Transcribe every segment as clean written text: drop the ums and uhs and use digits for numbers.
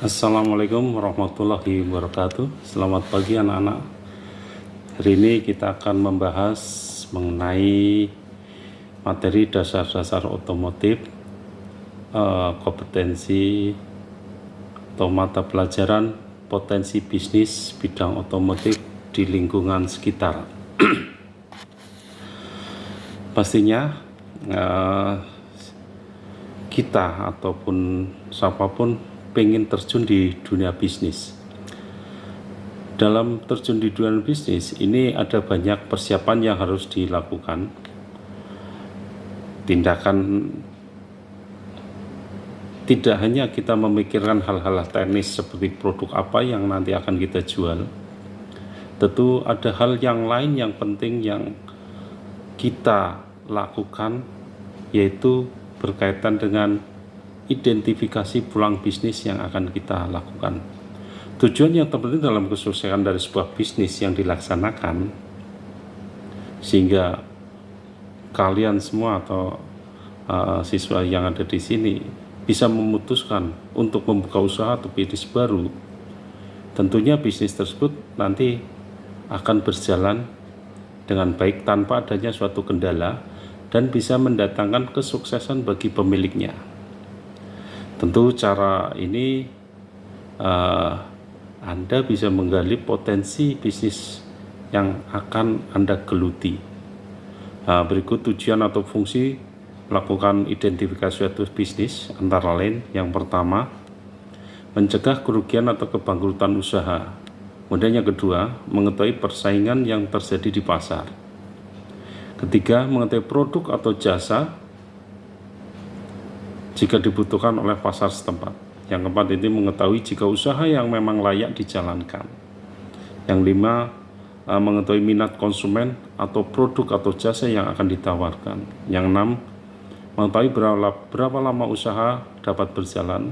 Assalamualaikum warahmatullahi wabarakatuh. Selamat pagi anak-anak. Hari ini kita akan membahas mengenai materi dasar-dasar otomotif, kompetensi atau mata pelajaran potensi bisnis bidang otomotif di lingkungan sekitar. Pastinya kita ataupun siapapun pengen terjun di dunia bisnis. Dalam terjun di dunia bisnis ini ada banyak persiapan yang harus dilakukan. Tindakan tidak hanya kita memikirkan hal-hal teknis seperti produk apa yang nanti akan kita jual. Tentu ada hal yang lain yang penting yang kita lakukan, yaitu berkaitan dengan identifikasi peluang bisnis yang akan kita lakukan. Tujuan yang terpenting dalam kesuksesan dari sebuah bisnis yang dilaksanakan, sehingga kalian semua atau siswa yang ada di sini bisa memutuskan untuk membuka usaha atau bisnis baru. Tentunya bisnis tersebut nanti akan berjalan dengan baik tanpa adanya suatu kendala dan bisa mendatangkan kesuksesan bagi pemiliknya. Tentu cara ini Anda bisa menggali potensi bisnis yang akan Anda geluti. Berikut tujuan atau fungsi melakukan identifikasi suatu bisnis, antara lain yang pertama, mencegah kerugian atau kebangkrutan usaha. Kemudian yang kedua, mengetahui persaingan yang terjadi di pasar. Ketiga, mengetahui produk atau jasa jika dibutuhkan oleh pasar setempat. Yang keempat, ini mengetahui jika usaha yang memang layak dijalankan. Yang lima, mengetahui minat konsumen atau produk atau jasa yang akan ditawarkan. Yang enam, mengetahui berapa lama usaha dapat berjalan.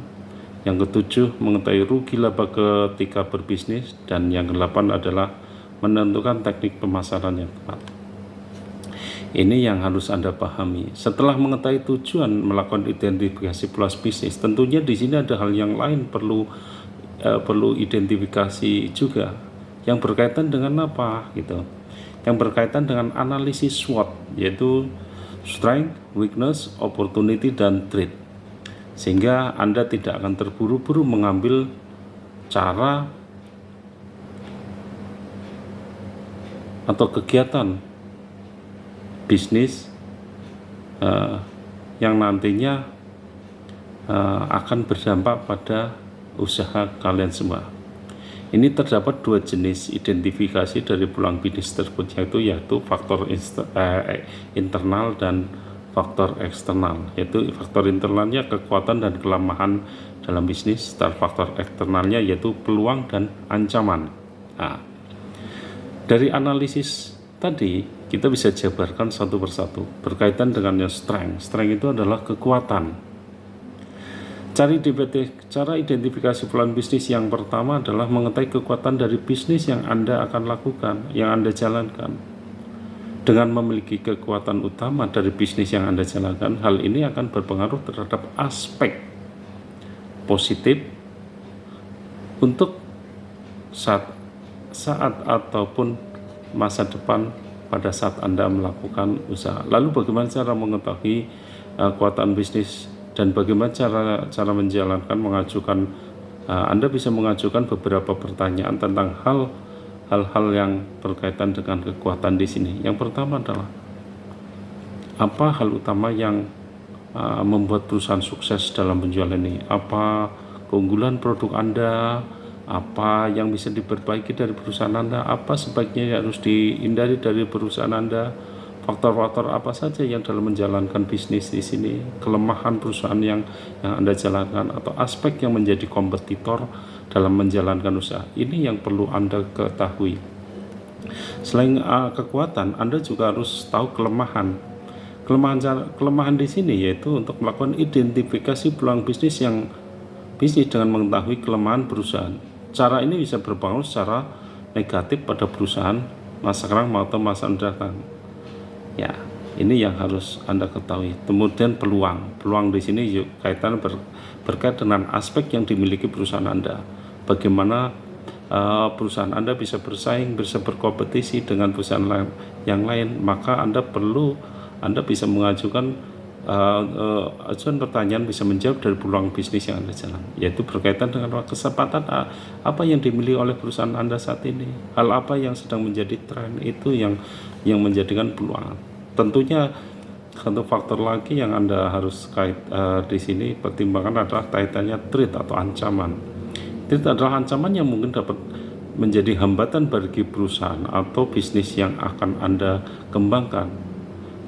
Yang ketujuh, mengetahui rugi laba ketika berbisnis. Dan yang kedelapan adalah menentukan teknik pemasaran yang tepat. Ini yang harus Anda pahami. Setelah mengetahui tujuan melakukan identifikasi peluang bisnis, tentunya di sini ada hal yang lain perlu identifikasi juga, yang berkaitan dengan apa gitu. Yang berkaitan dengan analisis SWOT, yaitu strength, weakness, opportunity, dan threat. Sehingga Anda tidak akan terburu-buru mengambil cara atau kegiatan bisnis yang nantinya akan berdampak pada usaha kalian semua. Ini terdapat dua jenis identifikasi dari peluang bisnis tersebut, yaitu faktor internal dan faktor eksternal. Yaitu faktor internalnya kekuatan dan kelemahan dalam bisnis, dan faktor eksternalnya yaitu peluang dan ancaman. Dari analisis tadi kita bisa jabarkan satu persatu berkaitan dengan yang strength. Strength itu adalah kekuatan. Cara identifikasi peluang bisnis yang pertama adalah mengetahui kekuatan dari bisnis yang Anda akan lakukan, yang Anda jalankan. Dengan memiliki kekuatan utama dari bisnis yang Anda jalankan, hal ini akan berpengaruh terhadap aspek positif untuk saat ataupun masa depan pada saat Anda melakukan usaha. Lalu bagaimana cara mengetahui kekuatan bisnis dan bagaimana cara mengajukan Anda bisa mengajukan beberapa pertanyaan tentang hal-hal yang berkaitan dengan kekuatan di sini. Yang pertama adalah apa hal utama yang membuat perusahaan sukses dalam penjualan ini? Apa keunggulan produk Anda? Apa yang bisa diperbaiki dari perusahaan Anda, apa sebaiknya yang harus dihindari dari perusahaan Anda, faktor-faktor apa saja yang dalam menjalankan bisnis di sini, kelemahan perusahaan yang Anda jalankan, atau aspek yang menjadi kompetitor dalam menjalankan usaha. Ini yang perlu Anda ketahui. Selain kekuatan, Anda juga harus tahu kelemahan. Kelemahan di sini yaitu untuk melakukan identifikasi peluang bisnis dengan mengetahui kelemahan perusahaan. Cara ini bisa berpengaruh secara negatif pada perusahaan masa sekarang maupun masa mendatang. Ya, Ini yang harus Anda ketahui. Kemudian peluang di sini kaitan berkait dengan aspek yang dimiliki perusahaan Anda. Bagaimana perusahaan Anda bisa bersaing, bisa berkompetisi dengan perusahaan yang lain, maka Anda bisa mengajukan ajuan pertanyaan, bisa menjawab dari peluang bisnis yang Anda jalan, yaitu berkaitan dengan kesempatan apa yang dimiliki oleh perusahaan Anda saat ini, hal apa yang sedang menjadi tren, itu yang menjadikan peluang. Tentunya satu faktor lagi yang Anda harus di sini pertimbangkan adalah kaitannya threat atau ancaman. Threat adalah ancaman yang mungkin dapat menjadi hambatan bagi perusahaan atau bisnis yang akan Anda kembangkan.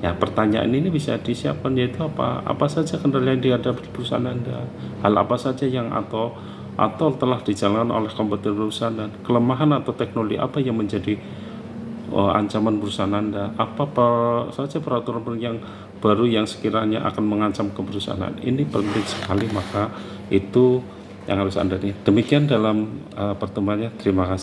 Ya, pertanyaan ini bisa disiapkan, yaitu apa saja kendala yang dihadapi perusahaan Anda, hal apa saja yang atau telah dijalankan oleh kompetitor perusahaan, dan kelemahan atau teknologi apa yang menjadi ancaman perusahaan Anda, apa saja peraturan yang baru yang sekiranya akan mengancam ke perusahaan. Ini penting sekali, maka itu yang harus Anda lihat. Demikian dalam pertemuannya. Terima kasih.